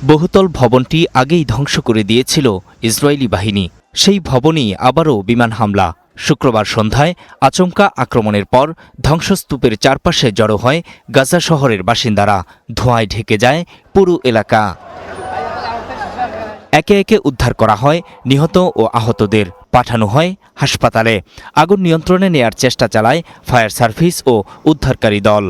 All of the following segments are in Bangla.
বহুতল ভবনটি আগেই ধ্বংস করে দিয়েছিল ইসরায়েলি বাহিনী। সেই ভবনই আবারও বিমান হামলা। শুক্রবার সন্ধ্যায় আচমকা আক্রমণের পর ধ্বংসস্তূপের চারপাশে জড়ো হয় গাজা শহরের বাসিন্দারা। ধোঁয়ায় ঢেকে যায় পুরো এলাকা। একে একে উদ্ধার করা হয় নিহত ও আহতদের, পাঠানো হয় হাসপাতালে। আগুন নিয়ন্ত্রণে নেয়ার চেষ্টা চালায় ফায়ার সার্ভিস ও উদ্ধারকারী দল।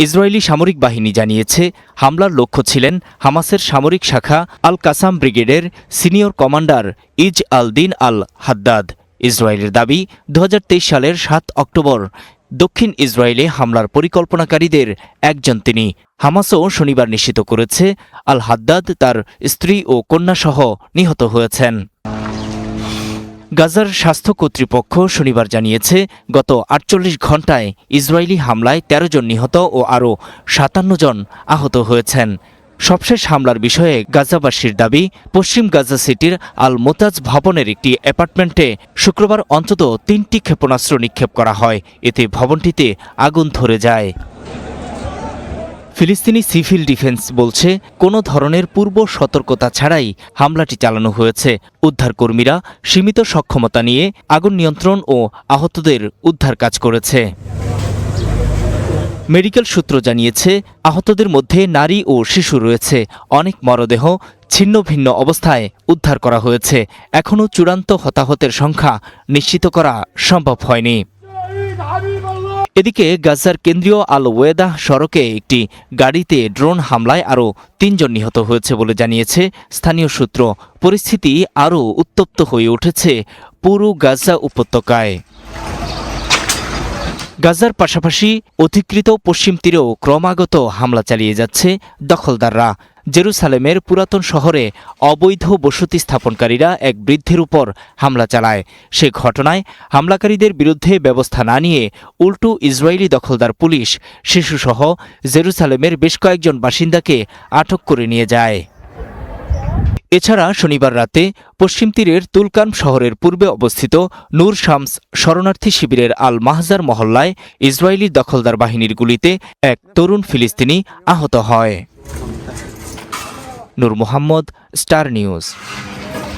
ইসরায়েলি সামরিক বাহিনী জানিয়েছে, হামলার লক্ষ্য ছিলেন হামাসের সামরিক শাখা আল কাসাম ব্রিগেডের সিনিয়র কমান্ডার ইজ আল দিন আল হাদ্দাদ। ইসরায়েলের দাবি, 2023 সালের 7 অক্টোবর দক্ষিণ ইসরায়েলে হামলার পরিকল্পনাকারীদের একজন তিনি। হামাসও শনিবার নিশ্চিত করেছে, আল হাদ্দাদ তার স্ত্রী ও কন্যাসহ নিহত হয়েছেন। গাজার স্বাস্থ্য কর্তৃপক্ষ শনিবার জানিয়েছে, গত 48 ঘণ্টায় ইসরায়েলি হামলায় 13 জন নিহত ও আরও 57 জন আহত হয়েছেন। সবশেষ হামলার বিষয়ে গাজাবাসীর দাবি, পশ্চিম গাজা সিটির আল মোতাজ ভবনের একটি অ্যাপার্টমেন্টে শুক্রবার অন্তত 3টি ক্ষেপণাস্ত্র নিক্ষেপ করা হয়। এতে ভবনটিতে আগুন ধরে যায়। ফিলিস্তিনি সিভিল ডিফেন্স বলছে, কোনো ধরনের পূর্ব সতর্কতা ছাড়াই হামলাটি চালানো হয়েছে। উদ্ধারকর্মীরা সীমিত সক্ষমতা নিয়ে আগুন নিয়ন্ত্রণ ও আহতদের উদ্ধার কাজ করেছে। মেডিকেল সূত্র জানিয়েছে, আহতদের মধ্যে নারী ও শিশু রয়েছে। অনেক মরদেহ ছিন্ন ভিন্ন অবস্থায় উদ্ধার করা হয়েছে। এখনও চূড়ান্ত হতাহতের সংখ্যা নিশ্চিত করা সম্ভব হয়নি। এদিকে গাজার কেন্দ্রীয় আল ওয়েদাহ সড়কে একটি গাড়িতে ড্রোন হামলায় আরও 3 জন নিহত হয়েছে বলে জানিয়েছে স্থানীয় সূত্র। পরিস্থিতি আরও উত্তপ্ত হয়ে উঠেছে পুরো গাজা উপত্যকায়। গাজার পাশাপাশি অধিকৃত পশ্চিম তীরেও ক্রমাগত হামলা চালিয়ে যাচ্ছে দখলদাররা। জেরুসালেমের পুরাতন শহরে অবৈধ বসতি স্থাপনকারীরা এক বৃদ্ধের উপর হামলা চালায়। সে ঘটনায় হামলাকারীদের বিরুদ্ধে ব্যবস্থা না নিয়ে উল্টো ইসরায়েলি দখলদার পুলিশ শিশুসহ জেরুসালেমের বেশ কয়েকজন বাসিন্দাকে আটক করে নিয়ে যায়। এছাড়া শনিবার রাতে পশ্চিম তীরের তুলকান শহরের পূর্বে অবস্থিত নূর শামস শরণার্থী শিবিরের আল মাহজার মহল্লায় ইসরায়েলি দখলদার বাহিনীর গুলিতে এক তরুণ ফিলিস্তিনি আহত হয়। নূর মোহাম্মদ, স্টার নিউজ।